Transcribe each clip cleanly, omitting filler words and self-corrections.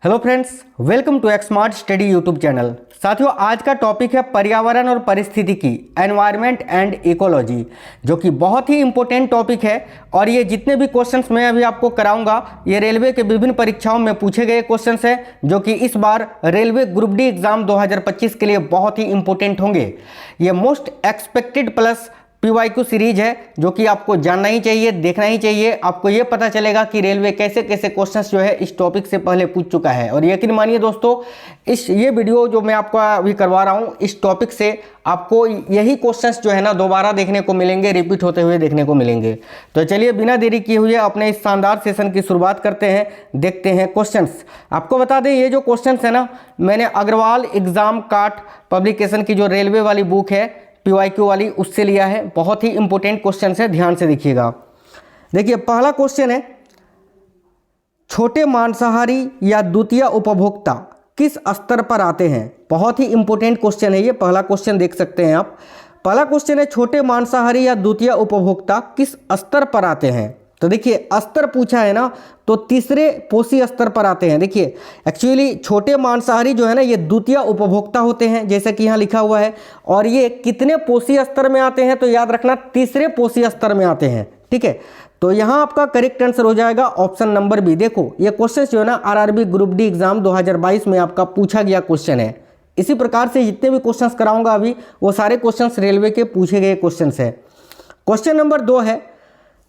Hello friends, welcome to Xmart study YouTube channel. साथियों, आज का टॉपिक है पर्यावरण और परिस्थितिकी, एनवायरनमेंट एंड इकोलॉजी, जो कि बहुत ही इंपॉर्टेंट टॉपिक है। और ये जितने भी क्वेश्चंस मैं अभी आपको कराऊंगा, ये रेलवे के विभिन्न परीक्षाओं में पूछे गए क्वेश्चंस हैं, जो कि इस बार रेलवे ग्रुप डी एग्जाम 2025 के लिए बहुत ही इंपॉर्टेंट होंगे। ये most expected plus PYQ series है, जो कि आपको जानना ही चाहिए, देखना ही चाहिए। आपको ये पता चलेगा कि रेलवे कैसे कैसे क्वेश्चंस जो है इस टॉपिक से पहले पूछ चुका है। और यकीन मानिए दोस्तों, ये वीडियो जो मैं आपको अभी करवा रहा हूँ, इस टॉपिक से आपको यही क्वेश्चंस जो है ना दोबारा देखने को मिलेंगे, रिपीट होते हुए देखने को मिलेंगे। तो चलिए बिना देरी किए हुए अपने इस शानदार सेशन की शुरुआत करते हैं, देखते हैं क्वेश्चंस। आपको बता दें, ये जो क्वेश्चंस है ना, मैंने अग्रवाल एग्जाम काट पब्लिकेशन की जो रेलवे वाली बुक है PYQ वाली, उससे लिया है। बहुत ही इंपॉर्टेंट क्वेश्चन है, ध्यान से देखिएगा। देखिए, पहला क्वेश्चन है, छोटे मांसाहारी या द्वितीय उपभोक्ता किस स्तर पर आते हैं? बहुत ही इंपॉर्टेंट क्वेश्चन है ये। पहला क्वेश्चन देख सकते हैं आप। पहला क्वेश्चन है, छोटे मांसाहारी या द्वितीय उपभोक्ता किस स्तर पर आते हैं? तो देखिए, स्तर पूछा है ना, तो तीसरे पोषी स्तर पर आते हैं। देखिए, एक्चुअली छोटे मांसाहारी जो है ना, ये द्वितीय उपभोक्ता होते हैं, जैसा कि यहाँ लिखा हुआ है। और ये कितने पोषी स्तर में आते हैं? तो याद रखना, तीसरे पोषी स्तर में आते हैं। ठीक है, तो यहाँ आपका करेक्ट आंसर हो जाएगा ऑप्शन नंबर बी। देखो, ये क्वेश्चन जो है ना RRB ग्रुप डी एग्जाम 2022 में आपका पूछा गया क्वेश्चन है। इसी प्रकार से जितने भी क्वेश्चंस कराऊंगा अभी, वो सारे क्वेश्चंस रेलवे के पूछे गए क्वेश्चंस है। क्वेश्चन नंबर 2 है,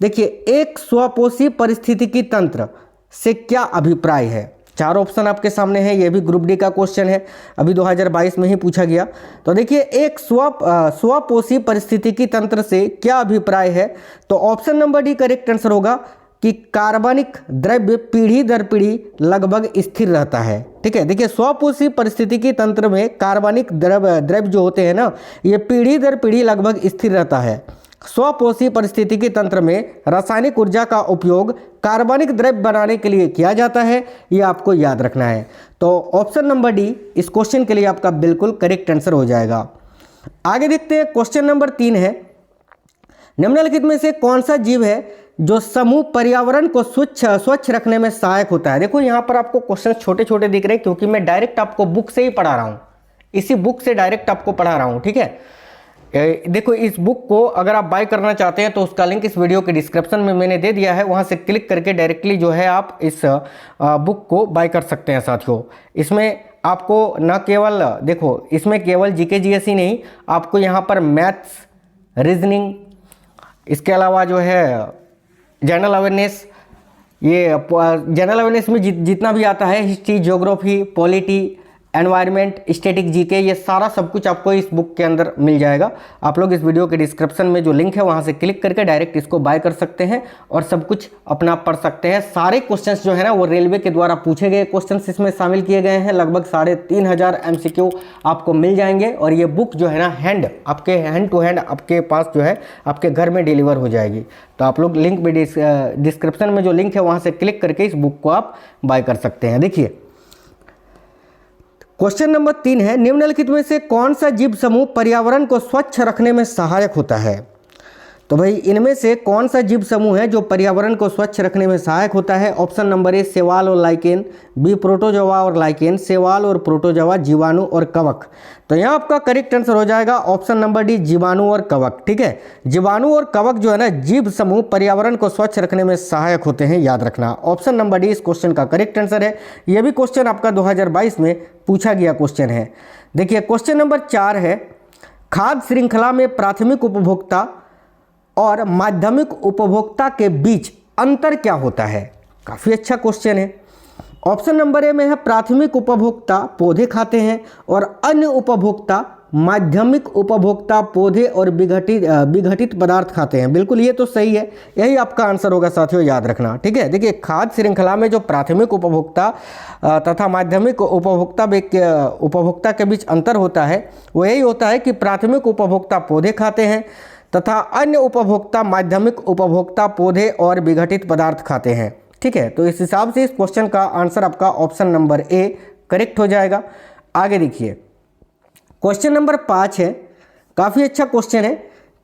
देखिए, एक स्वपोषी पारिस्थितिकी तंत्र से क्या अभिप्राय है? 4 ऑप्शन आपके सामने है। ये भी ग्रुप डी का क्वेश्चन है, अभी 2022 में ही पूछा गया। तो देखिए, एक स्वपोषी पारिस्थितिकी तंत्र से क्या अभिप्राय है? तो option number D correct answer होगा कि कार्बनिक द्रव्य पीढ़ी दर पीढ़ी लगभग स्थिर रहता है। ठीक है, देखिए, स्वपोषी पारिस्थितिकी तंत्र में कार्बनिक द्रव्य जो होते हैं ना, ये पीढ़ी दर पीढ़ी लगभग स्थिर रहता है। स्वपोषी पारिस्थितिकी तंत्र में रासायनिक ऊर्जा का उपयोग कार्बनिक द्रव्य बनाने के लिए किया जाता है, ये आपको याद रखना है। तो ऑप्शन नंबर डी इस क्वेश्चन के लिए आपका बिल्कुल करेक्ट आंसर हो जाएगा। आगे देखते हैं, क्वेश्चन नंबर 3 है, निम्नलिखित में से कौन सा जीव है जो समूह पर्यावरण को स्वच्छ रखने में सहायक होता है? देखो, यहाँ पर आपको क्वेश्चन छोटे छोटे दिख रहे हैं, क्योंकि मैं डायरेक्ट आपको बुक से ही पढ़ा रहा हूँ, इसी बुक से डायरेक्ट आपको पढ़ा रहा हूँ। ठीक है, देखो, इस बुक को अगर आप बाय करना चाहते हैं तो उसका लिंक इस वीडियो के डिस्क्रिप्शन में मैंने दे दिया है, वहां से क्लिक करके डायरेक्टली जो है आप इस बुक को बाय कर सकते हैं। साथियों, इसमें आपको न केवल, देखो, इसमें केवल जीके जीएस ही नहीं, आपको यहाँ पर मैथ्स, रीजनिंग, इसके अलावा जो है जनरल अवेयरनेस, ये जनरल अवेयरनेस में जितना भी आता है, history, geography, polity, environment, static GK, ये सारा सब कुछ आपको इस बुक के अंदर मिल जाएगा। आप लोग इस वीडियो के डिस्क्रिप्शन में जो लिंक है वहां से क्लिक करके डायरेक्ट इसको बाय कर सकते हैं और सब कुछ अपना पढ़ सकते हैं। सारे क्वेश्चंस जो है ना, वो रेलवे के द्वारा पूछे गए क्वेश्चंस इसमें शामिल किए गए हैं। लगभग 3500 MCQ आपको मिल जाएंगे। और ये बुक जो है ना, हैंड टू हैंड आपके पास जो है आपके घर में डिलीवर हो जाएगी। तो आप लोग लिंक भी डिस्क्रिप्शन में जो लिंक है वहां से क्लिक करके इस बुक को आप बाय कर सकते हैं। देखिए, क्वेश्चन नंबर 3 है, निम्नलिखित में से कौन सा जीव समूह पर्यावरण को स्वच्छ रखने में सहायक होता है? तो भाई, इनमें से कौन सा जीव समूह है जो पर्यावरण को स्वच्छ रखने में सहायक होता है? ऑप्शन नंबर ए शैवाल और लाइकेन, बी प्रोटोजोआ और लाइकेन, शैवाल और प्रोटोजोआ, जीवाणु और कवक। तो यहाँ आपका करेक्ट आंसर हो जाएगा ऑप्शन नंबर डी, जीवाणु और कवक। ठीक है, जीवाणु और कवक जो है ना, जीव समूह पर्यावरण को स्वच्छ रखने में सहायक होते हैं, याद रखना। ऑप्शन नंबर डी इस क्वेश्चन का करेक्ट आंसर है। यह भी क्वेश्चन आपका 2022 में पूछा गया क्वेश्चन है। देखिए, क्वेश्चन नंबर 4 है, खाद्य श्रृंखला में प्राथमिक उपभोक्ता और माध्यमिक उपभोक्ता के बीच अंतर क्या होता है? काफ़ी अच्छा क्वेश्चन है। ऑप्शन नंबर ए में है, प्राथमिक उपभोक्ता पौधे खाते हैं और अन्य उपभोक्ता माध्यमिक उपभोक्ता पौधे और विघटित पदार्थ खाते हैं। बिल्कुल, ये तो सही है, यही आपका आंसर होगा साथियों, याद रखना। ठीक है, देखिए, खाद्य श्रृंखला में जो प्राथमिक उपभोक्ता तथा माध्यमिक उपभोक्ता के बीच अंतर होता है, वो यही होता है कि प्राथमिक उपभोक्ता पौधे खाते हैं तथा अन्य उपभोक्ता माध्यमिक उपभोक्ता पौधे और विघटित पदार्थ खाते हैं। ठीक है, तो इस हिसाब से इस क्वेश्चन का आंसर आपका ऑप्शन नंबर ए करेक्ट हो जाएगा। आगे देखिए, क्वेश्चन नंबर 5 है, काफ़ी अच्छा क्वेश्चन है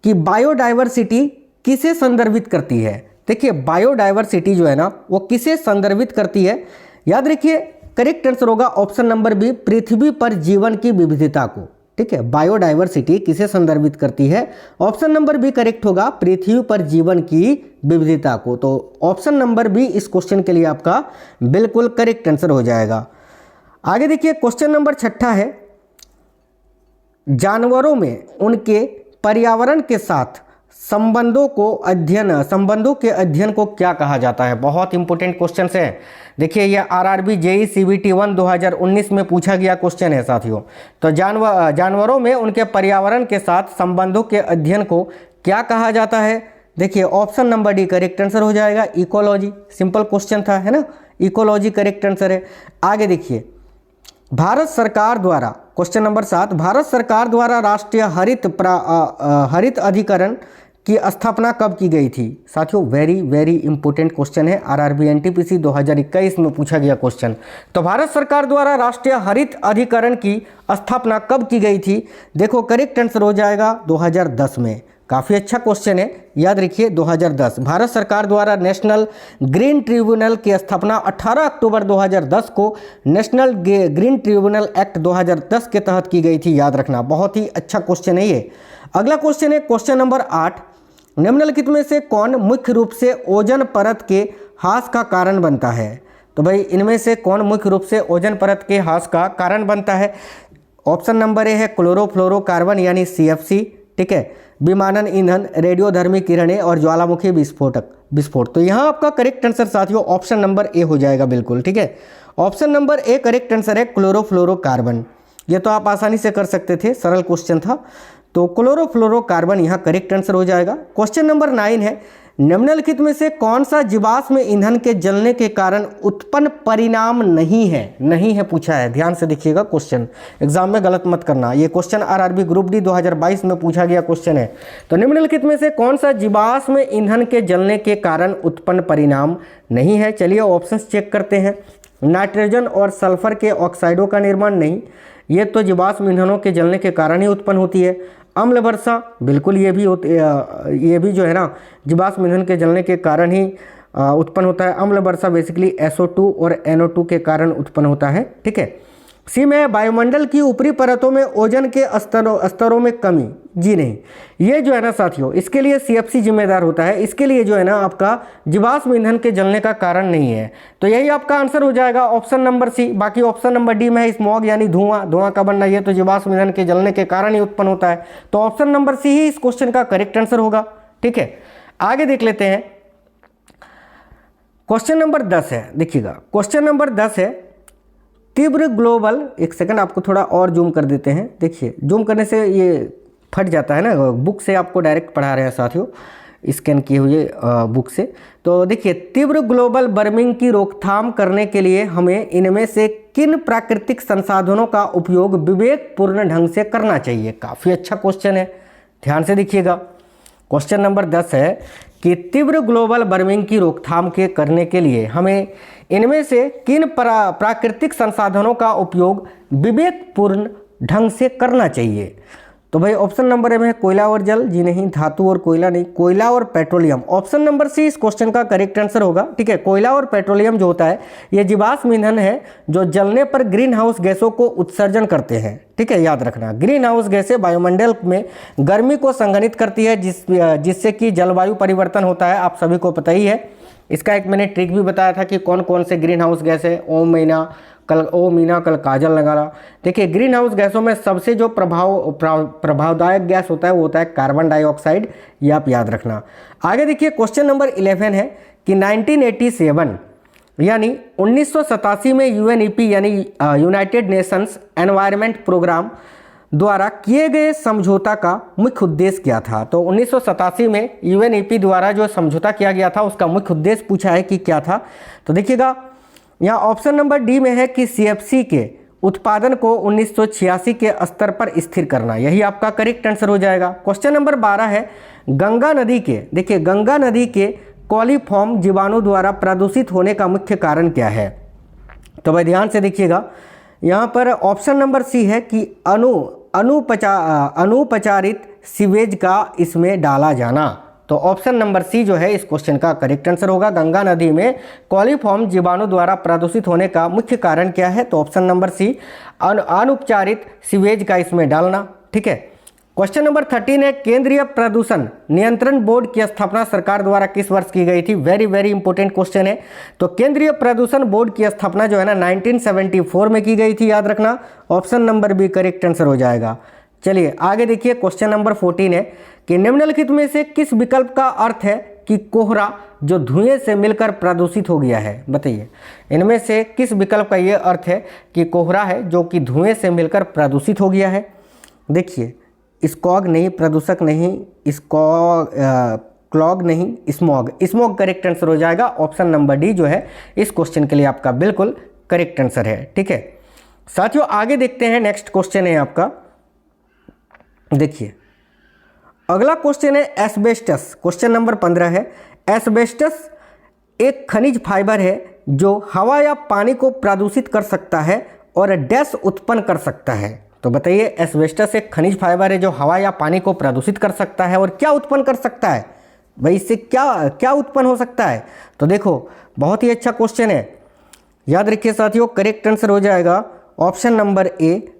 कि बायोडाइवर्सिटी किसे संदर्भित करती है? देखिए, बायोडाइवर्सिटी जो है ना, वो किसे संदर्भित करती है? याद रखिए, करेक्ट आंसर होगा ऑप्शन नंबर बी, पृथ्वी पर जीवन की विविधता को। ठीक है, बायोडाइवर्सिटी किसे संदर्भित करती है? ऑप्शन नंबर बी करेक्ट होगा, पृथ्वी पर जीवन की विविधता को। तो ऑप्शन नंबर बी इस क्वेश्चन के लिए आपका बिल्कुल करेक्ट आंसर हो जाएगा। आगे देखिए क्वेश्चन नंबर 6 है, जानवरों में उनके पर्यावरण के साथ संबंधों के अध्ययन को क्या कहा जाता है? बहुत इंपॉर्टेंट क्वेश्चन है। देखिए ये आरआरबी जेई सीबीटी 1 2019 में पूछा गया क्वेश्चन है साथियों। तो जानवरों में उनके पर्यावरण के साथ संबंधों के अध्ययन को क्या कहा जाता है? देखिए option number D correct answer हो जाएगा, इकोलॉजी। सिंपल क्वेश्चन था, है ना, इकोलॉजी करेक्ट आंसर है। आगे देखिए, भारत सरकार द्वारा, क्वेश्चन नंबर 7, भारत सरकार द्वारा राष्ट्रीय हरित अधिकरण की स्थापना कब की गई थी? साथियों वेरी वेरी इंपॉर्टेंट क्वेश्चन है, आरआरबी एनटीपीसी 2021 में पूछा गया क्वेश्चन। तो भारत सरकार द्वारा राष्ट्रीय हरित अधिकरण की स्थापना कब की गई थी? देखो करेक्ट आंसर हो जाएगा 2010 में। काफ़ी अच्छा क्वेश्चन है, याद रखिए 2010। भारत सरकार द्वारा नेशनल ग्रीन ट्रिब्यूनल की स्थापना 18 अक्टूबर 2010 को नेशनल ग्रीन ट्रिब्यूनल एक्ट 2010 के तहत की गई थी, याद रखना। बहुत ही अच्छा क्वेश्चन है ये। अगला क्वेश्चन है क्वेश्चन नंबर 8, निम्नलिखित में से कौन मुख्य रूप से ओजोन परत के ह्रास का कारण बनता है? तो भाई इनमें से कौन मुख्य रूप से ओजोन परत के ह्रास का कारण बनता है? ऑप्शन नंबर ए है क्लोरोफ्लोरोकार्बन यानी CFC। ठीक है, विमानन ईंधन, रेडियोधर्मी किरणें और ज्वालामुखी विस्फोट। तो यहाँ आपका करेक्ट आंसर साथियों ऑप्शन नंबर ए हो जाएगा बिल्कुल। ठीक है, option number A correct answer है क्लोरोफ्लोरोकार्बन। ये तो आप आसानी से कर सकते थे, सरल क्वेश्चन था। तो क्लोरोफ्लोरोकार्बन यहाँ करेक्ट आंसर हो जाएगा। क्वेश्चन नंबर 9 है, निम्नलिखित में से कौन सा जीवाश्म ईंधन के जलने के कारण उत्पन्न परिणाम नहीं है पूछा है। ध्यान से देखिएगा क्वेश्चन, एग्जाम में गलत मत करना। ये क्वेश्चन आरआरबी ग्रुप डी 2022 में पूछा गया क्वेश्चन है। तो निम्नलिखित में से कौन सा जीवाश्म ईंधन के जलने के कारण उत्पन्न परिणाम नहीं है? चलिए ऑप्शंस चेक करते हैं। नाइट्रोजन और सल्फर के ऑक्साइडों का निर्माण नहीं, ये तो जीवाश्म ईंधनों के जलने के कारण ही उत्पन्न होती है। अम्ल वर्षा, बिल्कुल ये भी जो है ना जीवाश्म ईंधन के जलने के कारण ही उत्पन्न होता है। अम्ल वर्षा बेसिकली SO2 और NO2 के कारण उत्पन्न होता है। ठीक है, सी में वायुमंडल की ऊपरी परतों में ओजोन के स्तरों में कमी। जी नहीं, ये जो है ना साथियों इसके लिए CFC जिम्मेदार होता है। इसके लिए जो है ना आपका जीवाश्म ईंधन के जलने का कारण नहीं है। तो यही आपका आंसर हो जाएगा ऑप्शन नंबर सी। बाकी ऑप्शन नंबर डी में है स्मॉग यानी धुआं का बनना, ये तो जीवाश्म ईंधन के जलने के कारण ही उत्पन्न होता है। तो ऑप्शन नंबर सी ही इस क्वेश्चन का करेक्ट आंसर होगा। ठीक है, आगे देख लेते हैं। क्वेश्चन नंबर 10 है, देखिएगा क्वेश्चन नंबर 10 है, तीव्र ग्लोबल, एक सेकंड आपको थोड़ा और जूम कर देते हैं। देखिए जूम करने से ये फट जाता है ना, बुक से आपको डायरेक्ट पढ़ा रहे हैं साथियों, स्कैन किए हुए बुक से। तो देखिए, तीव्र ग्लोबल वार्मिंग की रोकथाम करने के लिए हमें इनमें से किन प्राकृतिक संसाधनों का उपयोग विवेकपूर्ण ढंग से करना चाहिए? काफ़ी अच्छा क्वेश्चन है, ध्यान से देखिएगा। क्वेश्चन नंबर 10 है कि तीव्र ग्लोबल वार्मिंग की रोकथाम करने के लिए हमें इनमें से किन प्राकृतिक संसाधनों का उपयोग विवेकपूर्ण ढंग से करना चाहिए? तो भाई ऑप्शन नंबर ए में है कोयला और जल। जी नहीं, धातु और कोयला नहीं, कोयला और पेट्रोलियम। ऑप्शन नंबर सी इस क्वेश्चन का करेक्ट आंसर होगा। ठीक है, कोयला और पेट्रोलियम जो होता है ये जीवाश्म ईंधन है जो जलने पर ग्रीन हाउस गैसों को उत्सर्जन करते हैं। ठीक है, याद रखना, ग्रीन हाउस गैसें वायुमंडल में गर्मी को संघनित करती है जिससे कि जलवायु परिवर्तन होता है। आप सभी को पता ही है। इसका एक मैंने ट्रिक भी बताया था कि कौन कौन से ग्रीन हाउस गैस है। ओ मीना कल काजल लगा रहा। देखिए, ग्रीन हाउस गैसों में सबसे जो प्रभावदायक गैस होता है वो होता है कार्बन डाइऑक्साइड, ये आप याद रखना। आगे देखिए क्वेश्चन नंबर 11 है कि 1987 यानी 1987 में UNEP यानी यूनाइटेड नेशंस एनवायरनमेंट प्रोग्राम द्वारा किए गए समझौता का मुख्य उद्देश्य क्या था? तो 1987 में UNEP द्वारा जो समझौता किया गया था उसका मुख्य उद्देश्य पूछा है कि क्या था। तो देखिएगा यहाँ ऑप्शन नंबर डी में है कि CFC के उत्पादन को 1986 के स्तर पर स्थिर करना। यही आपका करेक्ट आंसर हो जाएगा। क्वेश्चन नंबर 12 है, गंगा नदी के, देखिए गंगा नदी के कॉलीफॉर्म जीवाणु द्वारा प्रदूषित होने का मुख्य कारण क्या है? तो भाई ध्यान से देखिएगा, यहाँ पर ऑप्शन नंबर सी है कि अनुपचारित सीवेज का इसमें डाला जाना। तो ऑप्शन नंबर सी जो है इस क्वेश्चन का करेक्ट आंसर होगा। गंगा नदी में कॉलीफॉर्म जीवाणु द्वारा प्रदूषित होने का मुख्य कारण क्या है? तो ऑप्शन नंबर सी, अनुपचारित सीवेज का इसमें डालना। ठीक है। क्वेश्चन नंबर 13 है, केंद्रीय प्रदूषण नियंत्रण बोर्ड की स्थापना सरकार द्वारा किस वर्ष की गई थी? वेरी वेरी इंपॉर्टेंट क्वेश्चन है। तो केंद्रीय प्रदूषण बोर्ड की स्थापना जो है ना 1974 में की गई थी, याद रखना। Option number B correct answer हो जाएगा। चलिए आगे देखिए, क्वेश्चन नंबर 14 है कि निम्नलिखित में से किस विकल्प का अर्थ है कि कोहरा जो धुएं से मिलकर प्रदूषित हो गया है? बताइए, इनमें से किस विकल्प का ये अर्थ है कि कोहरा है जो कि धुएं से मिलकर प्रदूषित हो गया है? देखिए, स्कॉग नहीं, प्रदूषक नहीं, क्लॉग नहीं, स्मॉग। स्मॉग करेक्ट आंसर हो जाएगा। ऑप्शन नंबर डी जो है इस क्वेश्चन के लिए आपका बिल्कुल करेक्ट आंसर है। ठीक है साथियों, आगे देखते हैं। नेक्स्ट क्वेश्चन है आपका, देखिए अगला क्वेश्चन है एस्बेस्टस। क्वेश्चन नंबर 15 है, एस्बेस्टस एक खनिज फाइबर है जो हवा या पानी को प्रदूषित कर सकता है और डैश उत्पन्न कर सकता है। तो बताइए, एस्बेस्टस एक खनिज फाइबर है जो हवा या पानी को प्रदूषित कर सकता है और क्या उत्पन्न कर सकता है? भाई इससे क्या क्या उत्पन्न हो सकता है? तो देखो, बहुत ही अच्छा क्वेश्चन है, याद रखिए साथियों। करेक्ट आंसर हो जाएगा ऑप्शन नंबर ए।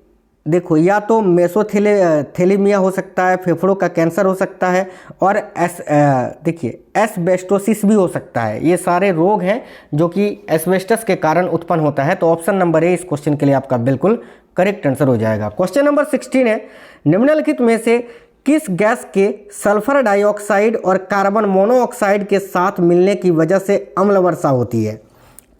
देखो, या तो मेसोथेलीमिया हो सकता है, फेफड़ों का कैंसर हो सकता है, और देखिए एस्बेस्टोसिस भी हो सकता है। ये सारे रोग हैं जो कि एस्बेस्टस के कारण उत्पन्न होता है। तो ऑप्शन नंबर ए इस क्वेश्चन के लिए आपका बिल्कुल करेक्ट आंसर हो जाएगा। क्वेश्चन नंबर 16 है, निम्नलिखित में से किस गैस के सल्फर डाइऑक्साइड और कार्बन मोनोऑक्साइड के साथ मिलने की वजह से अम्ल वर्षा होती है?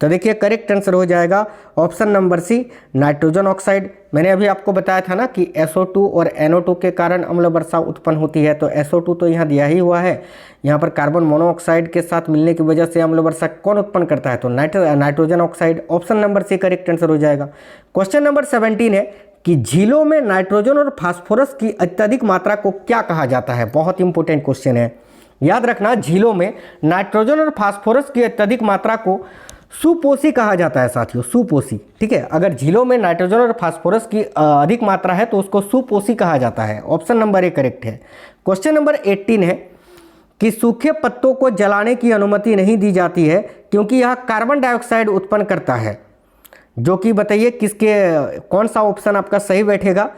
तो देखिए, करेक्ट आंसर हो जाएगा option number C, nitrogen oxide. मैंने अभी आपको बताया था ना कि SO2 और NO2 के कारण अम्ल वर्षा उत्पन्न होती है। तो SO2 तो यहाँ दिया ही हुआ है, यहाँ पर कार्बन मोनोऑक्साइड के साथ मिलने की वजह से अम्ल वर्षा कौन उत्पन्न करता है? तो nitrogen oxide. Option number C correct answer हो जाएगा। क्वेश्चन नंबर 17 है कि झीलों में नाइट्रोजन और फास्फोरस की अत्यधिक मात्रा को क्या कहा जाता है? बहुत इंपॉर्टेंट क्वेश्चन है, याद रखना। झीलों में नाइट्रोजन और फास्फोरस की अत्यधिक मात्रा को सुपोषी कहा जाता है साथियों, सुपोषी। ठीक है, अगर झीलों में नाइट्रोजन और फास्फोरस की अधिक मात्रा है तो उसको सुपोषी कहा जाता है। ऑप्शन नंबर ए करेक्ट है। क्वेश्चन नंबर 18 है कि सूखे पत्तों को जलाने की अनुमति नहीं दी जाती है क्योंकि यह कार्बन डाइऑक्साइड उत्पन्न करता है, जो कि बताइए कौन सा ऑप्शन आपका सही बैठेगा?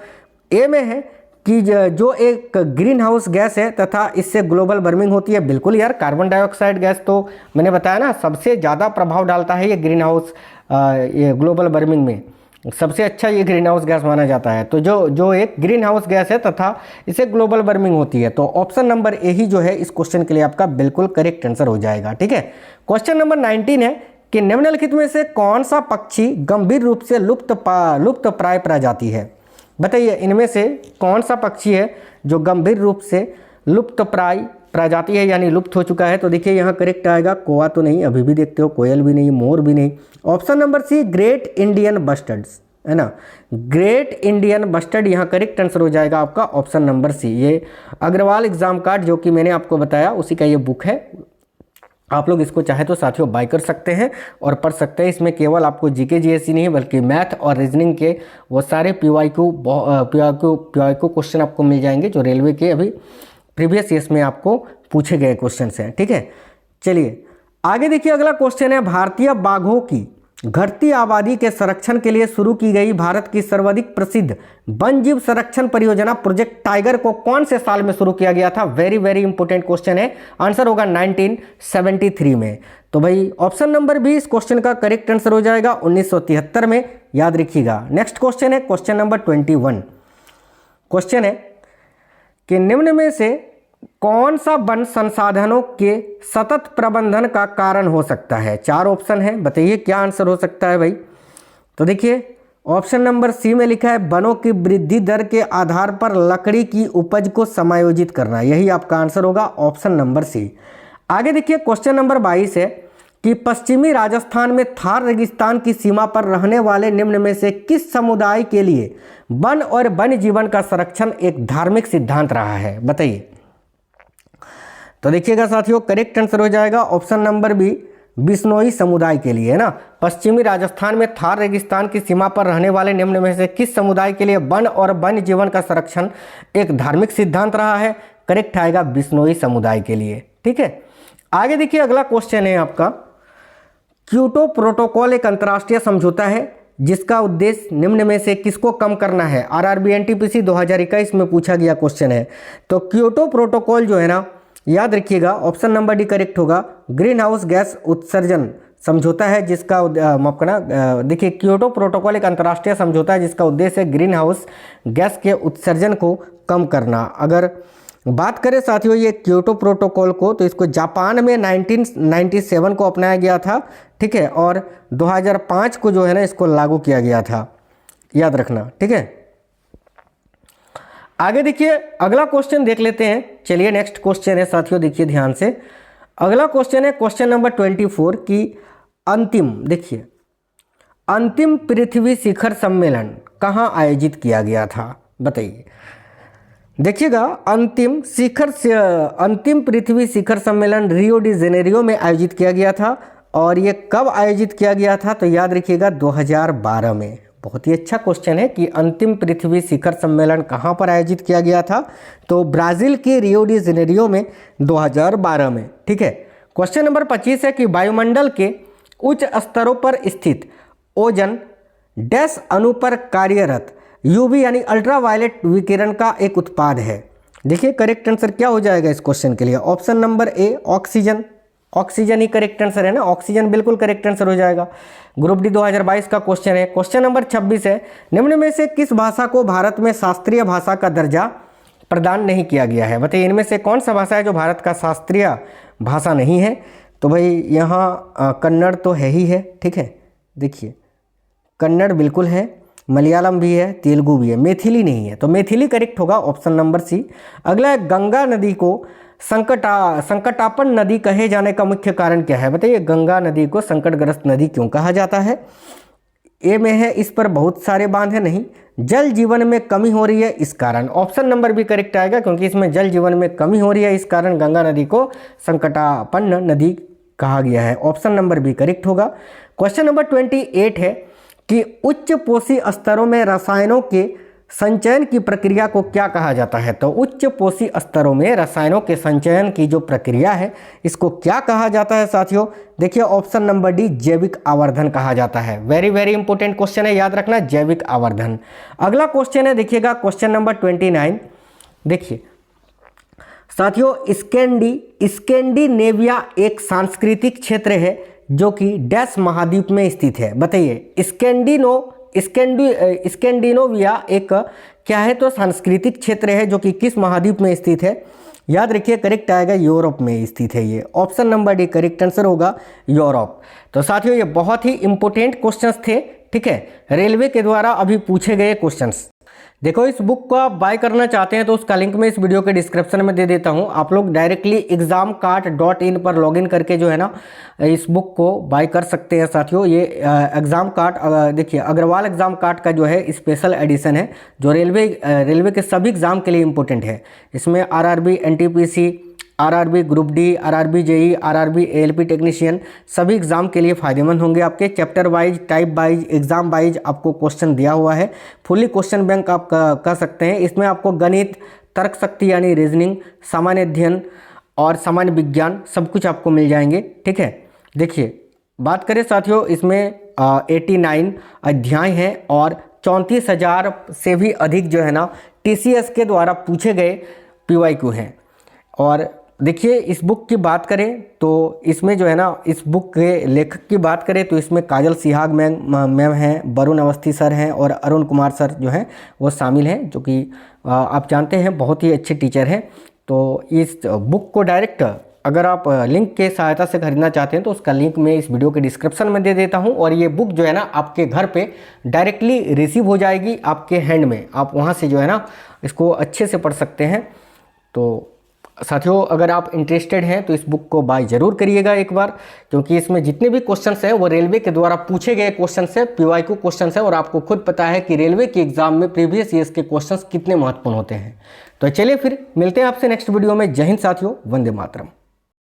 ए में है कि जो एक ग्रीन हाउस गैस है तथा इससे ग्लोबल वार्मिंग होती है। बिल्कुल यार, कार्बन डाइऑक्साइड गैस तो मैंने बताया ना सबसे ज़्यादा प्रभाव डालता है ये ग्रीन हाउस, ये ग्लोबल वार्मिंग में सबसे अच्छा ये ग्रीन हाउस गैस माना जाता है। तो जो एक ग्रीन हाउस गैस है तथा इससे ग्लोबल वार्मिंग होती है। तो ऑप्शन नंबर ए ही जो है इस क्वेश्चन के लिए आपका बिल्कुल करेक्ट आंसर हो जाएगा। ठीक है। क्वेश्चन नंबर 19 है कि निम्नलिखित में से कौन सा पक्षी गंभीर रूप से लुप्त प्राय प्रजाति है? बताइए, इनमें से कौन सा पक्षी है जो गंभीर रूप से लुप्त प्राय प्रजाति है, यानी लुप्त हो चुका है? तो देखिए यहाँ करेक्ट आएगा, कौवा तो नहीं, अभी भी देखते हो, कोयल भी नहीं, मोर भी नहीं। Option number C great Indian bustards, है ना, ग्रेट इंडियन बस्टर्ड यहाँ करेक्ट आंसर हो जाएगा आपका ऑप्शन नंबर सी। ये अग्रवाल एग्जाम कार्ड जो कि मैंने आपको बताया उसी का ये बुक है, आप लोग इसको चाहे तो साथियों बाय कर सकते हैं और पढ़ सकते हैं। इसमें केवल आपको जीके जीएससी नहीं बल्कि मैथ और रीजनिंग के वो सारे पीवाईक्यू क्वेश्चन आपको मिल जाएंगे जो रेलवे के अभी प्रीवियस ईयर्स में आपको पूछे गए क्वेश्चन हैं। ठीक है, चलिए आगे देखिए। अगला क्वेश्चन है, भारतीय बाघों की घटती आबादी के संरक्षण के लिए शुरू की गई भारत की सर्वाधिक प्रसिद्ध वन जीव संरक्षण परियोजना प्रोजेक्ट टाइगर को कौन से साल में शुरू किया गया था? वेरी वेरी इंपॉर्टेंट क्वेश्चन है, आंसर होगा 1973 में। तो भाई ऑप्शन नंबर बी इस क्वेश्चन का करेक्ट आंसर हो जाएगा 1973 में, याद रखिएगा। नेक्स्ट क्वेश्चन है क्वेश्चन नंबर 21। क्वेश्चन है कि निम्न में से कौन सा वन संसाधनों के सतत प्रबंधन का कारण हो सकता है? 4 ऑप्शन है, बताइए क्या आंसर हो सकता है भाई? तो देखिए ऑप्शन नंबर सी में लिखा है वनों की वृद्धि दर के आधार पर लकड़ी की उपज को समायोजित करना, यही आपका आंसर होगा ऑप्शन नंबर सी। आगे देखिए क्वेश्चन नंबर 22 है कि पश्चिमी राजस्थान में थार रेगिस्तान की सीमा पर रहने वाले निम्न में से किस समुदाय के लिए वन और वन्य जीवन का संरक्षण एक धार्मिक सिद्धांत रहा है? बताइए। तो देखिएगा साथियों, करेक्ट आंसर हो जाएगा ऑप्शन नंबर बी, बिश्नोई समुदाय के लिए, है ना। पश्चिमी राजस्थान में थार रेगिस्तान की सीमा पर रहने वाले निम्न में से किस समुदाय के लिए वन और वन्य जीवन का संरक्षण एक धार्मिक सिद्धांत रहा है? करेक्ट आएगा बिश्नोई समुदाय के लिए। ठीक है, आगे देखिए अगला क्वेश्चन है आपका, क्योटो प्रोटोकॉल एक अंतर्राष्ट्रीय समझौता है जिसका उद्देश्य निम्न में से किसको कम करना है। आरआरबी एनटीपीसी 2021 में पूछा गया क्वेश्चन है। तो क्योटो प्रोटोकॉल जो है ना, याद रखिएगा ऑप्शन नंबर डी करेक्ट होगा। ग्रीन हाउस गैस उत्सर्जन समझौता है जिसका माफ करना, देखिए क्योटो प्रोटोकॉल एक अंतर्राष्ट्रीय समझौता है जिसका उद्देश्य है ग्रीन हाउस गैस के उत्सर्जन को कम करना। अगर बात करें साथियों ये क्योटो प्रोटोकॉल को, तो इसको जापान में 1997 को अपनाया गया था। ठीक है, और 2005 को जो है ना इसको लागू किया गया था, याद रखना। ठीक है, आगे देखिए अगला क्वेश्चन देख लेते हैं। चलिए नेक्स्ट क्वेश्चन है साथियों, देखिए ध्यान से। अगला क्वेश्चन है क्वेश्चन नंबर 24 की अंतिम, देखिए अंतिम पृथ्वी शिखर सम्मेलन कहाँ आयोजित किया गया था, बताइए। देखिएगा अंतिम पृथ्वी शिखर सम्मेलन रियो डी जेनेरियो में आयोजित किया गया था। और ये कब आयोजित किया गया था, तो याद रखिएगा 2012 में। बहुत ही अच्छा क्वेश्चन है कि अंतिम पृथ्वी शिखर सम्मेलन कहाँ पर आयोजित किया गया था, तो ब्राज़ील के रियो डी जेनेरियो में 2012 में। ठीक है, क्वेश्चन नंबर 25 है कि वायुमंडल के उच्च स्तरों पर स्थित ओजन डैश अणु पर कार्यरत यूवी यानी अल्ट्रावायलेट विकिरण का एक उत्पाद है। देखिए करेक्ट आंसर क्या हो जाएगा इस क्वेश्चन के लिए। Option number A oxygen, oxygen he correct answer है ना, ऑक्सीजन बिल्कुल करेक्ट आंसर हो जाएगा। ग्रुप डी 2022 का क्वेश्चन है। क्वेश्चन नंबर 26 है, निम्न में से किस भाषा को भारत में शास्त्रीय भाषा का दर्जा प्रदान नहीं किया गया है। बताइए इनमें से कौन सा भाषा है जो भारत का शास्त्रीय भाषा नहीं है। तो भाई यहाँ कन्नड़ तो है ही है। ठीक है, देखिए कन्नड़ बिल्कुल है, मलयालम भी है, तेलुगु भी है, मैथिली नहीं है। तो मैथिली करेक्ट होगा, ऑप्शन नंबर सी। अगला है गंगा नदी को संकटापन नदी कहे जाने का मुख्य कारण क्या है। बताइए गंगा नदी को संकटग्रस्त नदी क्यों कहा जाता है। ए में है इस पर बहुत सारे बांध है, नहीं, जल जीवन में कमी हो रही है इस कारण। ऑप्शन नंबर भी करेक्ट आएगा क्योंकि इसमें जल जीवन में कमी हो रही है, इस कारण गंगा नदी को संकटापन्न नदी कहा गया है। ऑप्शन नंबर भी करेक्ट होगा। क्वेश्चन नंबर 28 है कि उच्च पोषी स्तरों में रसायनों के संचयन की प्रक्रिया को क्या कहा जाता है। तो उच्च पोषी स्तरों में रसायनों के संचयन की जो प्रक्रिया है इसको क्या कहा जाता है साथियों। देखिए ऑप्शन नंबर डी जैविक आवर्धन कहा जाता है। वेरी वेरी इंपॉर्टेंट क्वेश्चन है, याद रखना जैविक आवर्धन। अगला क्वेश्चन है देखिएगा क्वेश्चन नंबर 29। देखिए साथियों स्कैंडिनेविया एक सांस्कृतिक क्षेत्र है जो कि डैश महाद्वीप में स्थित है। बताइए स्कैंडिनेविया एक क्या है, तो सांस्कृतिक क्षेत्र है जो कि किस महाद्वीप में स्थित है। याद रखिए करेक्ट आएगा यूरोप में स्थित है ये। Option number D correct answer होगा यूरोप। तो साथियों ये बहुत ही इंपॉर्टेंट क्वेश्चंस थे। ठीक है, रेलवे के द्वारा अभी पूछे गए क्वेश्चंस। देखो इस बुक को आप बाय करना चाहते हैं तो उसका लिंक मैं इस वीडियो के डिस्क्रिप्शन में दे देता हूं। आप लोग डायरेक्टली examkart.in पर लॉगिन करके जो है ना इस बुक को बाय कर सकते हैं साथियों। ये एग्ज़ाम कार्ट देखिए अग्रवाल एग्ज़ाम कार्ट का जो है स्पेशल एडिशन है जो रेलवे के सभी एग्ज़ाम के लिए इम्पोर्टेंट है। इसमें RRB NTPC, RRB group D, RRB JE, RRB ALP technician सभी एग्जाम के लिए फ़ायदेमंद होंगे। आपके chapter wise, type wise, exam wise आपको क्वेश्चन दिया हुआ है। फुली क्वेश्चन बैंक आप कर सकते हैं। इसमें आपको गणित, तर्क शक्ति यानी रीजनिंग, सामान्य अध्ययन और सामान्य विज्ञान सब कुछ आपको मिल जाएंगे। ठीक है, देखिए बात करें साथियों इसमें 89 अध्याय हैं और 34,000 से भी अधिक जो है ना TCS के द्वारा पूछे गए PYQ हैं। और देखिए इस बुक की बात करें तो इसमें जो है ना इस बुक के लेखक की बात करें तो इसमें काजल सिहाग मैम हैं, वरुण अवस्थी सर हैं और अरुण कुमार सर जो हैं वो शामिल हैं, जो कि आप जानते हैं बहुत ही अच्छे टीचर हैं। तो इस बुक को डायरेक्ट अगर आप लिंक के सहायता से खरीदना चाहते हैं तो उसका लिंक मैं इस वीडियो के डिस्क्रिप्शन में दे देता हूं। और ये बुक जो है ना आपके घर पे डायरेक्टली रिसीव हो जाएगी आपके हैंड में। आप वहाँ से जो है ना इसको अच्छे से पढ़ सकते हैं। तो साथियों अगर आप इंटरेस्टेड हैं तो इस बुक को बाय ज़रूर करिएगा एक बार, क्योंकि इसमें जितने भी क्वेश्चंस हैं वो रेलवे के द्वारा पूछे गए क्वेश्चंस है, PYQ क्वेश्चंस है। और आपको खुद पता है कि रेलवे के एग्जाम में प्रीवियस ईयर्स के क्वेश्चंस कितने महत्वपूर्ण होते हैं। तो चलिए फिर मिलते हैं आपसे नेक्स्ट वीडियो में। जय हिंद साथियों, वंदे मातरम।